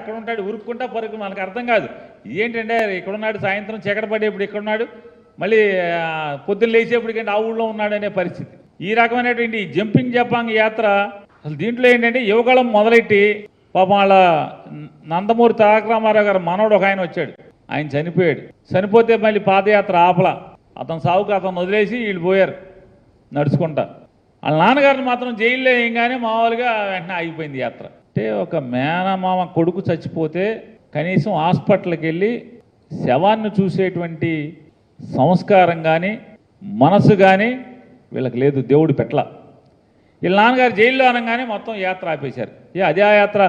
అక్కడ ఉంటాడు, ఉరుక్కుంటా పరుకు, మనకు అర్థం కాదు. ఏంటంటే ఇక్కడ ఉన్నాడు, సాయంత్రం చీకటి పడేప్పుడు ఇక్కడ ఉన్నాడు, మళ్ళీ పొద్దున్న లేచేప్పటికంటే ఆ ఊళ్ళో ఉన్నాడు అనే పరిస్థితి. ఈ రకమైనటువంటి జంపింగ్ జపాంగ్ యాత్ర అసలు దీంట్లో ఏంటంటే యువకాలం మొదలెట్టి పాపం వాళ్ళ నందమూరి తారక రామారావు గారు మనవడు ఒక ఆయన వచ్చాడు, ఆయన చనిపోయాడు. చనిపోతే మళ్ళీ పాదయాత్ర ఆపల, అతను సావుకు అతను వదిలేసి వీళ్ళు పోయారు నడుచుకుంటా. వాళ్ళ నాన్నగారిని మాత్రం జైల్లో వేయంగానే మామూలుగా వెంటనే ఆగిపోయింది యాత్ర. అంటే ఒక మేనమామ కొడుకు చచ్చిపోతే కనీసం హాస్పిటల్కి వెళ్ళి శవాన్ని చూసేటువంటి సంస్కారం కానీ మనసు కానీ వీళ్ళకి లేదు, దేవుడు పెట్ల. వీళ్ళ నాన్నగారు జైల్లో అనగానే మొత్తం యాత్ర ఆపేశారు. అదే ఆ యాత్ర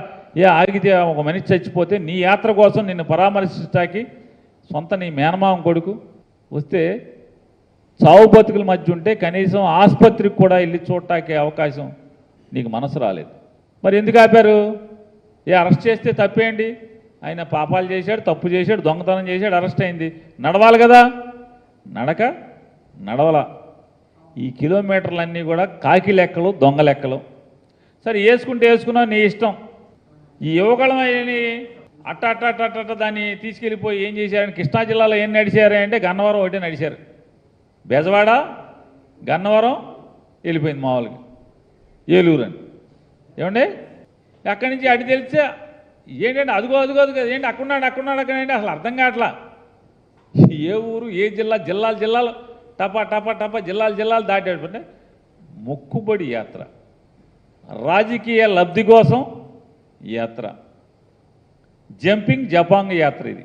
ఆగితే ఒక మనిషి చచ్చిపోతే నీ యాత్ర కోసం నిన్ను పరామర్శించడానికి సొంత నీ మేనమామ కొడుకు వస్తే చావు బతుకుల మధ్య ఉంటే కనీసం ఆసుపత్రికి కూడా వెళ్ళి చూడటానికి అవకాశం నీకు మనసు రాలేదు. మరి ఎందుకు ఆపారు? అరెస్ట్ చేస్తే తప్పేంటి? ఆయన పాపాలు చేశాడు, తప్పు చేశాడు, దొంగతనం చేశాడు, అరెస్ట్ అయింది, నడవాలి కదా, నడవల. ఈ కిలోమీటర్లన్నీ కూడా కాకి లెక్కలు, దొంగ లెక్కలు. సరే వేసుకుంటే వేసుకున్నావు, నీ ఇష్టం. ఈ యువకులం అని అట్ట దాన్ని తీసుకెళ్ళిపోయి ఏం చేశారని కృష్ణా జిల్లాలో ఏం నడిచారు అంటే గన్నవరం ఒకటి నడిచారు, బెజవాడ గన్నవరం వెళ్ళిపోయింది మామూలుగా ఏలూరు అని. ఏమండి అక్కడి నుంచి అటు తెలిస్తే ఏంటంటే అదుగో కదా, ఏంటి అక్కడున్నాడు అక్కడంటే అసలు అర్థం కావట్లా. ఏ ఊరు ఏ జిల్లాలు టపా జిల్లాలు దాటాడు. మొక్కుబడి యాత్ర, రాజకీయ లబ్ధి కోసం యాత్ర, జంపింగ్ జపాంగ్ యాత్ర ఇది.